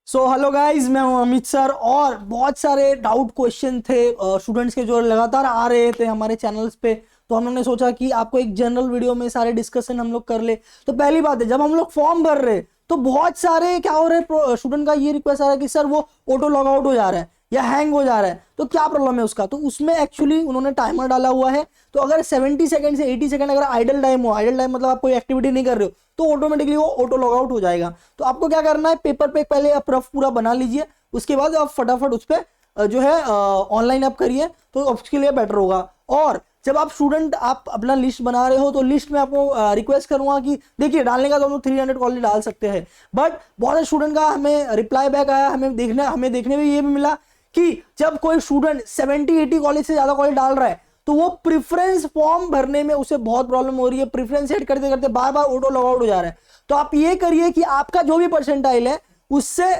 Hello guys, मैं हूं Amit sir. और बहुत सारे डाउट क्वेश्चन थे स्टूडेंट्स के जो लगातार आ रहे थे हमारे चैनल्स पे। तो हम लोग ने सोचा कि आपको एक जनरल वीडियो में सारे डिस्कशन हम लोग कर ले। तो पहली बात है, जब हम लोग फॉर्म भर रहे तो बहुत सारे क्या हो रहे हैं, स्टूडेंट का ये रिक्वेस्ट आ रहा है कि सर वो ऑटो लॉग आउट हो जा रहा है या हैंग हो जा रहा है, तो क्या प्रॉब्लम है उसका। तो उसमें एक्चुअली उन्होंने टाइमर डाला हुआ है। तो अगर 70 सेकंड से 80 सेकंड अगर आइडल टाइम हो, आइडल टाइम मतलब आप कोई एक्टिविटी नहीं कर रहे हो, तो ऑटोमेटिकली वो ऑटो लॉग आउट हो जाएगा। तो आपको क्या करना है, पेपर पे पहले आप रफ पूरा बना लीजिए, उसके बाद आप फटाफट उस पर जो है ऑनलाइन आप करिए, तो उसके लिए बेटर होगा। और जब आप स्टूडेंट आप अपना लिस्ट बना रहे हो, तो लिस्ट में आपको रिक्वेस्ट करूंगा कि देखिए, डालने का तो हम लोग 300 कॉलेज डाल सकते हैं, बट बहुत स्टूडेंट का हमें रिप्लाई बैक आया, हमें देखने में ये भी मिला कि जब कोई स्टूडेंट 70-80 कॉलेज से ज्यादा कॉलेज डाल रहा है, तो वो प्रेफरेंस फॉर्म भरने में उसे बहुत प्रॉब्लम हो रही है। प्रेफरेंस सेट करते करते बार बार ऑटो लॉग आउट हो जा रहा है। तो आप ये करिए कि आपका जो भी परसेंटाइल है उससे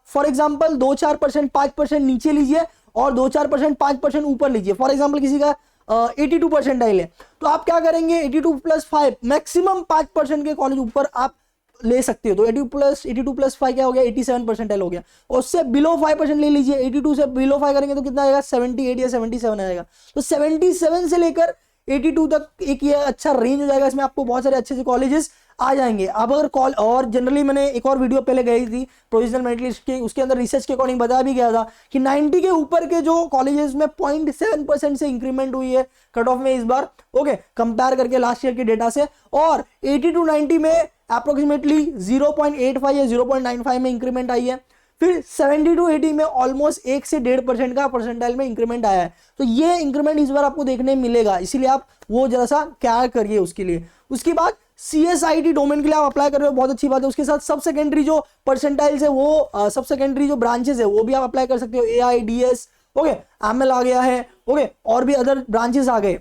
फॉर एग्जांपल 2-4%, 5% नीचे लीजिए और 2-4%, 5% ऊपर लीजिए। फॉर एग्जांपल किसी का 82 परसेंटाइल है, तो आप क्या करेंगे, 82+5 मैक्सिमम 5% के कॉलेज ऊपर आप ले सकते हो। तो 82+5 क्या हो गया, 87 परसेंटाइल हो गया। और उससे बिलो 5% ले लीजिए। 82 से बिलो 5 करेंगे तो कितना आएगा, 78 या 77 आएगा। तो 77 से लेकर 82 तक एक ये अच्छा रेंज हो जाएगा। इसमें आपको बहुत सारे अच्छे अच्छे कॉलेजेस आ जाएंगे। अब अगर कॉल और जनरली मैंने एक और वीडियो पहले गई थी प्रोविजनल मेरिट लिस्ट के, उसके अंदर रिसर्च के अकॉर्डिंग बताया भी गया था कि 90 के ऊपर के जो कॉलेजेस में 0.7% से इंक्रीमेंट हुई है कट ऑफ में इस बार, ओके, कंपेयर करके लास्ट ईयर के डेटा से। और 80 to 90 में अप्रोक्सीमेटली 0.85 या 0.95 में इंक्रीमेंट आई है। फिर 70 to 80 में ऑलमोस्ट 1 से 1.5% का परसेंटाइल में इंक्रीमेंट आया है। तो ये इंक्रीमेंट इस बार आपको देखने मिलेगा, इसीलिए आप वो जरा सा क्या करिए उसके लिए। उसके बाद CSIT डोमेन के लिए आप अप्लाई कर रहे हो, बहुत अच्छी बात है। उसके साथ सब सेकेंडरी जो परसेंटाइल्स है वो सब सेकेंडरी जो ब्रांचेस है वो भी आप अप्लाई कर सकते हो। AIDS, ओके, ML आ गया है, ओके, और भी अदर ब्रांचेस आ गए।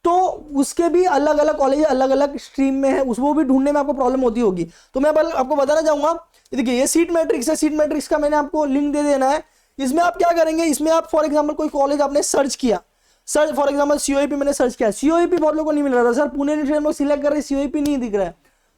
तो उसके भी अलग अलग कॉलेज अलग अलग स्ट्रीम में है, उसको भी ढूंढने में आपको प्रॉब्लम होती होगी। तो मैं आपको बताना चाहूंगा, देखिए ये सीट मैट्रिक्स है। सीट मैट्रिक्स का मैंने आपको लिंक दे देना है। इसमें आप क्या करेंगे, इसमें आप फॉर एग्जांपल कोई कॉलेज आपने सर्च किया, सर फॉर एग्जांपल COEP मैंने सर्च किया, COEP बहुत लोगों को नहीं मिल रहा था, सर पुणे यूनिवर्सिटी हम लोग सिलेक्ट कर रहे, COEP नहीं दिख रहा है।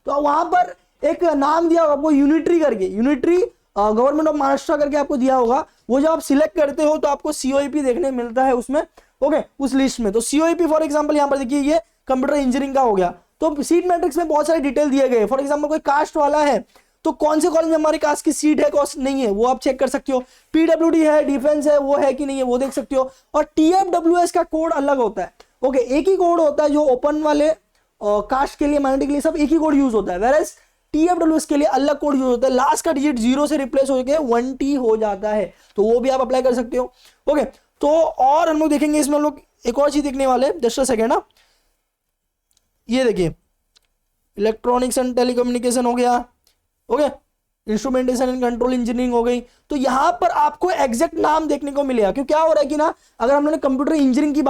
तो वहां पर एक नाम दिया होगा आपको यूनिट्री करके, यूनिट्री गवर्नमेंट ऑफ महाराष्ट्र करके आपको दिया होगा। वो जब आप सिलेक्ट करते हो तो आपको COEP देखने मिलता है उसमें, ओके, उस लिस्ट में। तो COEP फॉर एग्जांपल यहाँ पर देखिए, ये कंप्यूटर इंजीनियरिंग का हो गया। तो सीट मैट्रिक्स में बहुत सारे डिटेल दिए गए। फॉर एग्जांपल कोई कास्ट वाला है तो कौन से कॉलेज में हमारे कास्ट की सीट है, कॉस्ट नहीं है, वो आप चेक कर सकते हो। PWD है, डिफेंस है, वो है कि नहीं है, वो देख सकते हो। और TFWS का कोड अलग होता है, ओके, एक ही कोड होता है जो ओपन वाले कास्ट के लिए, माइनॉरिटी के लिए सब एक ही कोड यूज होता है। वेरएज TFWS के लिए अलग कोड यूज होता है, लास्ट का डिजिट 0 से रिप्लेस होकर 1T हो जाता है। तो वो भी आप अप्लाई कर सकते हो, ओके। तो और हम लोग देखेंगे इसमें, हम लोग एक और चीज देखने वाले, जस्ट अ सेकेंड ना। ये देखिए, इलेक्ट्रॉनिक्स एंड टेलीकम्युनिकेशन हो गया, okay, instrumentation and control engineering हो गई। तो यहां पर आपको एग्जैक्ट नाम देखने को मिलेगा। क्यों, क्या हो रहा है कि ना, अगर हमने कंप्यूटर इंजीनियरिंग की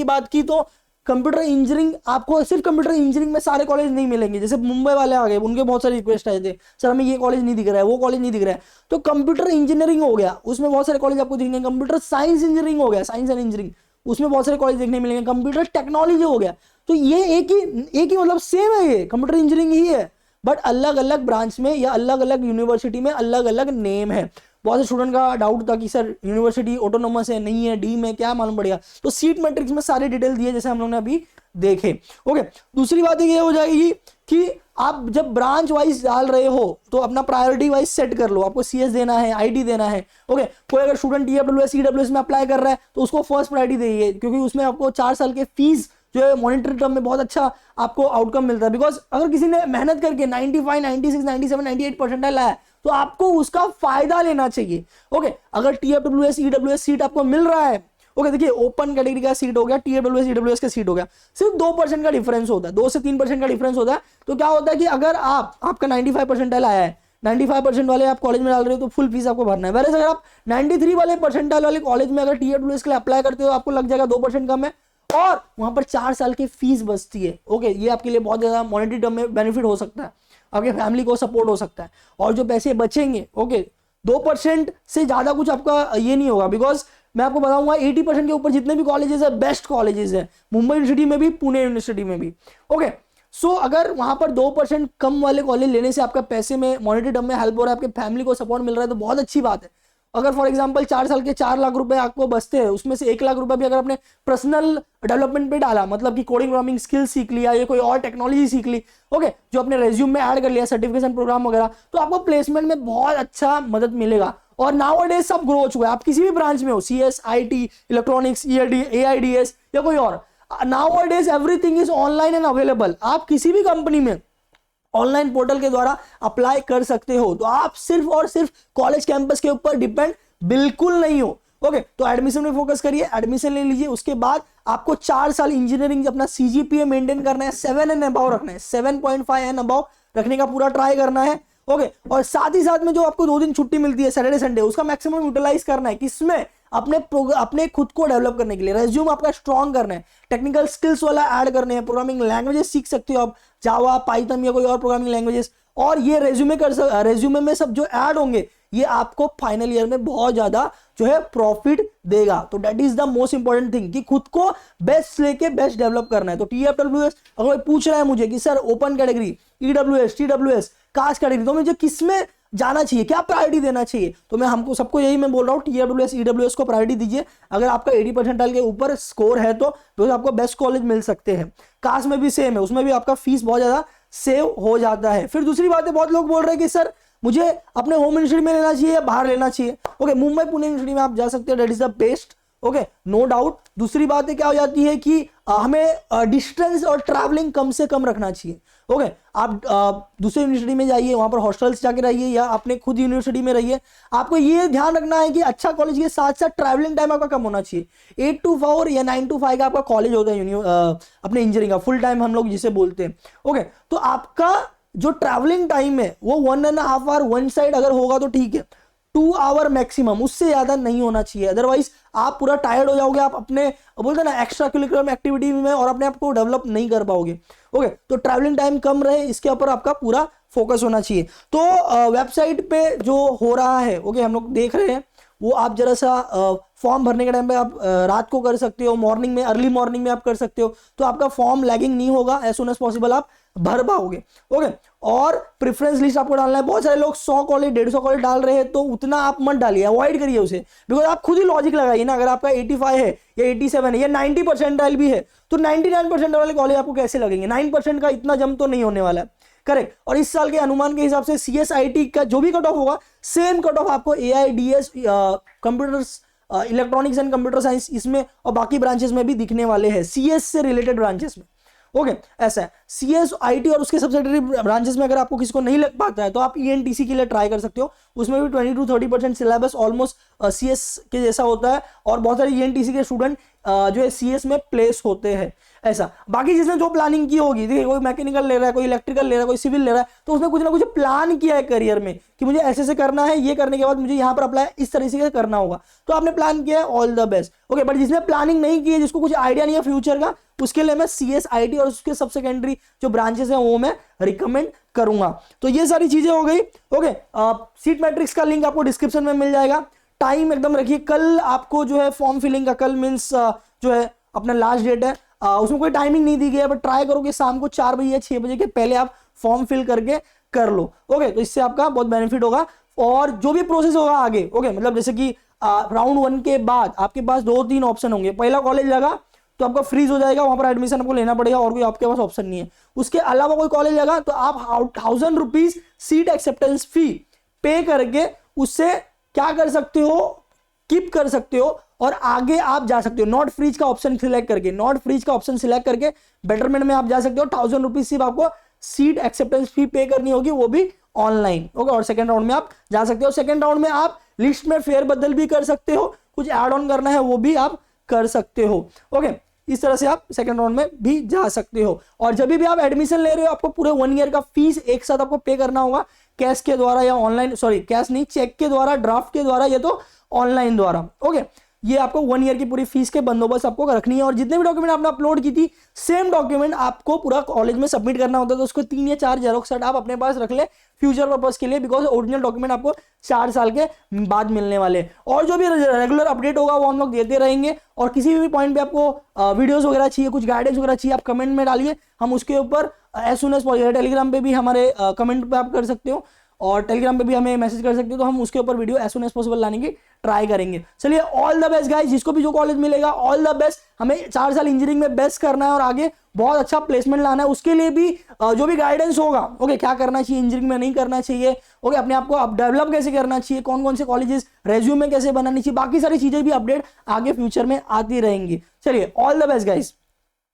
बात की, तो कंप्यूटर इंजीनियरिंग आपको सिर्फ कंप्यूटर इंजीनियरिंग में सारे कॉलेज नहीं मिलेंगे। जैसे मुंबई वाले आ गए, उनके बहुत सारे रिक्वेस्ट आए थे, सर हमें ये कॉलेज नहीं दिख रहा है, वो कॉलेज नहीं दिख रहा है। तो कंप्यूटर इंजीनियरिंग हो गया, उसमें बहुत सारे कॉलेज आपको दिखेंगे। कंप्यूटर साइंस इंजीनियरिंग हो गया, साइंस एंड इंजीनियरिंग, उसमें बहुत सारे कॉलेज देखने मिलेंगे। कंप्यूटर टेक्नोलॉजी हो गया, तो ये एक ही मतलब सेम है, ये कंप्यूटर इंजीनियरिंग ही है, बट अलग अलग ब्रांच में या अलग अलग यूनिवर्सिटी में अलग अलग नेम है। बहुत से स्टूडेंट का डाउट था कि सर यूनिवर्सिटी ऑटोनोमस है, नहीं है, डी में, क्या मालूम पड़ेगा। तो सीट मैट्रिक्स में सारे डिटेल दिए जैसे हम लोग ने अभी देखे, ओके। दूसरी बात ये हो जाएगी कि आप जब ब्रांच वाइज डाल रहे हो तो अपना प्रायोरिटी वाइज सेट कर लो। आपको CS देना है, ID देना है, ओके। कोई अगर स्टूडेंट TFWS CWS में अप्लाई कर रहा है तो उसको फर्स्ट प्रायोरिटी देइए, क्योंकि उसमें आपको 4 साल के फीस जो है मॉनिटरी टर्म में बहुत अच्छा आपको आउटकम मिलता है। बिकॉज अगर किसी ने मेहनत करके 95, 96, 97, 98 परसेंटाइल लाया तो आपको उसका फायदा लेना चाहिए, ओके। अगर TFWS EWS सीट आपको मिल रहा है, ओके, देखिए ओपन कैटेगरी का सीट हो गया, TFWS EWS का सीट हो गया, सिर्फ 2% का डिफरेंस होता है, 2 से 3% का डिफरेंस होता है। तो क्या होता है कि अगर आपका 95 परसेंटाइल आया है, 95% वाले आप कॉलेज में डाल रहे हो तो फुल फीस आपको भरना है। वैसे अगर आप 93 वाले परसेंटाइल वाले कॉलेज में अगर TFWS के लिए अप्लाई करते हो, आपको लग जाएगा 2% कम है और वहां पर 4 साल की फीस बचती है, ओके। ये आपके लिए बहुत ज्यादा मॉनेटरी टर्म में बेनिफिट हो सकता है, आपके फैमिली को सपोर्ट हो सकता है। और जो पैसे बचेंगे, ओके, 2% से ज्यादा कुछ आपका ये नहीं होगा। बिकॉज मैं आपको बताऊंगा 80% के ऊपर जितने भी कॉलेजेस है बेस्ट कॉलेजेस है, मुंबई यूनिवर्सिटी में भी, पुणे यूनिवर्सिटी में भी, ओके। सो अगर वहां पर 2% कम वाले कॉलेज लेने से आपका पैसे में मॉनेटरी टर्म में हेल्प हो रहा है, आपके फैमिली को सपोर्ट मिल रहा है, तो बहुत अच्छी बात है। अगर फॉर एग्जांपल 4 साल के 4 लाख रुपए आपको बचते हैं, उसमें से 1 लाख रुपए भी अगर आपने पर्सनल डेवलपमेंट पे डाला, मतलब कि कोडिंग प्रोग्रामिंग स्किल सीख लिया या कोई और टेक्नोलॉजी सीख ली, ओके, जो अपने रेज्यूम में ऐड कर लिया, सर्टिफिकेशन प्रोग्राम वगैरह, तो आपको प्लेसमेंट में बहुत अच्छा मदद मिलेगा। और नाउ डेज सब ग्रो हो चुका है, आप किसी भी ब्रांच में हो, CS, IT, इलेक्ट्रॉनिक्स, AIDS या कोई और, now days everything is online and available. आप किसी भी कंपनी में ऑनलाइन पोर्टल के द्वारा अप्लाई कर सकते हो। तो आप सिर्फ और सिर्फ कॉलेज कैंपस के ऊपर डिपेंड बिल्कुल नहीं हो। ओके, तो एडमिशन में फोकस करिए, एडमिशन ले लीजिए। उसके बाद आपको 4 साल इंजीनियरिंग अपना CGPA मेंटेन करना है, 7 एंड अबव रखना है, 7.5 एंड अबव रखने का पूरा ट्राई करना है। ओके, और साथ ही साथ में जो आपको 2 दिन छुट्टी मिलती है सैटरडे संडे, उसका मैक्सिमम यूटिलाइज करना है। किसमें? अपने खुद को डेवलप करने के लिए, रेज्यूम आपका स्ट्रॉन्ग करना है, टेक्निकल स्किल्स वाला ऐड करने हैं, प्रोग्रामिंग लैंग्वेजेस सीख सकते हो आप, जावा, पाइथन या कोई और प्रोग्रामिंग लैंग्वेजेस। और ये रेज्यूमे में सब जो ऐड होंगे, ये आपको फाइनल ईयर में बहुत ज्यादा जो है प्रॉफिट देगा। तो that is the most important thing कि खुद को बेस्ट लेके बेस्ट डेवलप करना है। तो TFWS अगर कोई पूछ रहा है मुझे कि sir open category, EWS, TWS, caste category, तो मुझे किसमें जाना चाहिए, क्या प्रायोरिटी देना चाहिए, तो मैं हमको सबको यही मैं बोल रहा हूँ, TWS, EWS को प्रायोरिटी दीजिए। अगर आपका 80% के ऊपर स्कोर है तो आपको बेस्ट कॉलेज मिल सकते हैं। कास्ट में भी सेम है, उसमें भी आपका फीस बहुत ज्यादा सेव हो जाता है। फिर दूसरी बात है, बहुत लोग बोल रहे हैं कि सर मुझे अपने होम यूनिवर्सिटी में लेना चाहिए या बाहर लेना चाहिए। ओके, मुंबई पुणे यूनिवर्सिटी में आप जा सकते हो, that is the best. Okay, no doubt. दूसरी बात है क्या हो जाती है कि हमें डिस्टेंस और ट्रैवलिंग कम से कम रखना चाहिए। ओके, आप दूसरे यूनिवर्सिटी में जाइए, वहां पर हॉस्टल्स जाके रहिए या अपने खुद यूनिवर्सिटी में रहिए। आपको ये ध्यान रखना है कि अच्छा कॉलेज के साथ साथ ट्रैवलिंग टाइम आपका कम होना चाहिए। 8 to 4 या 9 to 5 का आपका कॉलेज होता है अपने इंजीनियरिंग का, फुल टाइम हम लोग जिसे बोलते हैं। ओके, तो आपका जो ट्रैवलिंग टाइम है वो 1.5 आवर वन साइड अगर होगा तो ठीक है, 2 आवर मैक्सिमम, उससे ज्यादा नहीं होना चाहिए। अदरवाइज आप पूरा टायर्ड हो जाओगे, आप अपने बोलते हैं ना एक्स्ट्रा करिकुलर एक्टिविटी में और अपने आप को डेवलप नहीं कर पाओगे। ओके, तो ट्रैवलिंग टाइम कम रहे, इसके ऊपर आपका पूरा फोकस होना चाहिए। तो वेबसाइट पे जो हो रहा है, ओके, हम लोग देख रहे हैं, वो आप जरा सा फॉर्म भरने के टाइम पे आप रात को कर सकते हो, मॉर्निंग में, अर्ली मॉर्निंग में आप कर सकते हो, तो आपका फॉर्म लैगिंग नहीं होगा, एज सुन एज पॉसिबल आप भर पाओगे। ओके, और प्रेफरेंस लिस्ट आपको डालना है। बहुत सारे लोग 100 कॉलेज 150 कॉलेज डाल रहे हैं, तो उतना आप मत डालिए, अवॉइड करिए उसे, बिकॉज आप खुद ही लॉजिक लगाइए ना। अगर आपका 85 है या 87 है या 90% भी है, तो 99% वाले कॉलेज आपको कैसे लगेंगे? 9% का इतना जम तो नहीं होने वाला है, करेक्ट। और इस साल के अनुमान के हिसाब से CSIT का जो भी कट ऑफ होगा, सेम कट ऑफ आपको AIDS, computers, electronics and computer science, इसमें और बाकी ब्रांचेस में भी दिखने वाले हैं, CS से रिलेटेड ब्रांचेस में। ओके, ऐसा है। CS, IT और उसके सब्सिडियरी ब्रांचेस में अगर आपको किसी को नहीं लग पाता है तो आप ENTC के लिए ट्राई कर सकते हो। उसमें भी 20 to 30% सिलेबस ऑलमोस्ट CS के जैसा होता है, और बहुत सारे ENTC के स्टूडेंट जो है CS में प्लेस होते हैं। ऐसा बाकी जिसने जो प्लानिंग की होगी, देखिए कोई मैकेनिकल ले रहा है, कोई इलेक्ट्रिकल ले रहा है, कोई सिविल ले रहा है, तो उसने कुछ ना कुछ प्लान किया है करियर में कि मुझे ऐसे से करना है, ये करने के बाद मुझे यहाँ पर अप्लाई इस तरीके से करना होगा, तो आपने प्लान किया है, all the best. Okay, but जिसने प्लानिंग नहीं की है, जिसको कुछ आइडिया नहीं है फ्यूचर का, उसके लिए मैं CSIT और उसके सब सेकेंडरी जो ब्रांचेस हैं वो मैं रिकमेंड करूंगा। तो ये सारी चीजें हो गई। ओके, सीट मैट्रिक्स का लिंक आपको डिस्क्रिप्शन में मिल जाएगा। टाइम एकदम रखिए, कल आपको जो है फॉर्म फिलिंग का, कल मीन्स जो है अपना लास्ट डेट है, उसमें कोई टाइमिंग नहीं दी गई है, बट ट्राई करो कि शाम को 4 बजे या 6 बजे के पहले आप फॉर्म फिल करके कर लो। ओके, तो इससे आपका बहुत बेनिफिट होगा। और जो भी प्रोसेस होगा आगे, ओके, मतलब जैसे कि राउंड 1 के बाद आपके पास 2-3 ऑप्शन होंगे। पहला कॉलेज लगा तो आपका फ्रीज हो जाएगा, वहां पर एडमिशन आपको लेना पड़ेगा और कोई आपके पास ऑप्शन नहीं है। उसके अलावा कोई कॉलेज लगा तो आप 1000 रुपीज सीट एक्सेप्टेंस फी पे करके उससे क्या कर सकते हो, कीप कर सकते हो और आगे आप जा सकते हो। नॉट फ्रीज का ऑप्शन सिलेक्ट करके, नॉट फ्रीज का ऑप्शन सिलेक्ट करके बेटरमेंट में आप जा सकते हो। 1000 रुपीज सिर्फ आपको सीट एक्सेप्टेंस फी पे करनी होगी, वो भी ऑनलाइन। ओके, और सेकंड राउंड में आप जा सकते हो। सेकंड राउंड में आप लिस्ट में फेरबदल भी कर सकते हो, कुछ ऐड ऑन करना है वो भी आप कर सकते हो। ओके, इस तरह से आप सेकंड राउंड में भी जा सकते हो। और जब भी आप एडमिशन ले रहे हो, आपको पूरे 1 ईयर का फीस एक साथ आपको पे करना होगा, कैश के द्वारा या ऑनलाइन, सॉरी कैश नहीं, चेक के द्वारा, ड्राफ्ट के द्वारा, ये तो ऑनलाइन द्वारा। ओके, ये आपको 1 ईयर की पूरी फीस के बंदोबस्त आपको रखनी है। और जितने भी डॉक्यूमेंट आपने अपलोड की थी, सेम डॉक्यूमेंट आपको पूरा कॉलेज में सबमिट करना होता है, तो उसको 3 या 4 जेरोक्स आप अपने पास रख ले फ्यूचर पर्पस के लिए, बिकॉज ओरिजिनल डॉक्यूमेंट आपको 4 साल के बाद मिलने वाले। और जो भी रेगुलर अपडेट होगा वो हम लोग देते रहेंगे। और किसी भी पॉइंट पे आपको वीडियोस वगैरह चाहिए, कुछ गाइडेंस वगैरह चाहिए, आप कमेंट में डालिए, हम उसके ऊपर as soon as possible. Telegram पे भी हमारे कमेंट पे आप कर सकते हो और टेलीग्राम पे भी हमें मैसेज कर सकते हो, तो हम उसके ऊपर video as soon as possible लाने की ट्राई करेंगे। चलिए ऑल द बेस्ट गाइस, जिसको भी जो कॉलेज मिलेगा ऑल द बेस्ट। हमें 4 साल इंजीनियरिंग में बेस्ट करना है और आगे बहुत अच्छा प्लेसमेंट लाना है। उसके लिए भी जो भी गाइडेंस होगा, ओके, क्या करना चाहिए इंजीनियरिंग में, नहीं करना चाहिए, ओके, अपने आप को अब डेवलप कैसे करना चाहिए, कौन कौन से कॉलेजेस, रेज्यूमे कैसे बनानी चाहिए, बाकी सारी चीजें भी अपडेट आगे फ्यूचर में आती रहेंगी। चलिए ऑल द बेस्ट गाइस।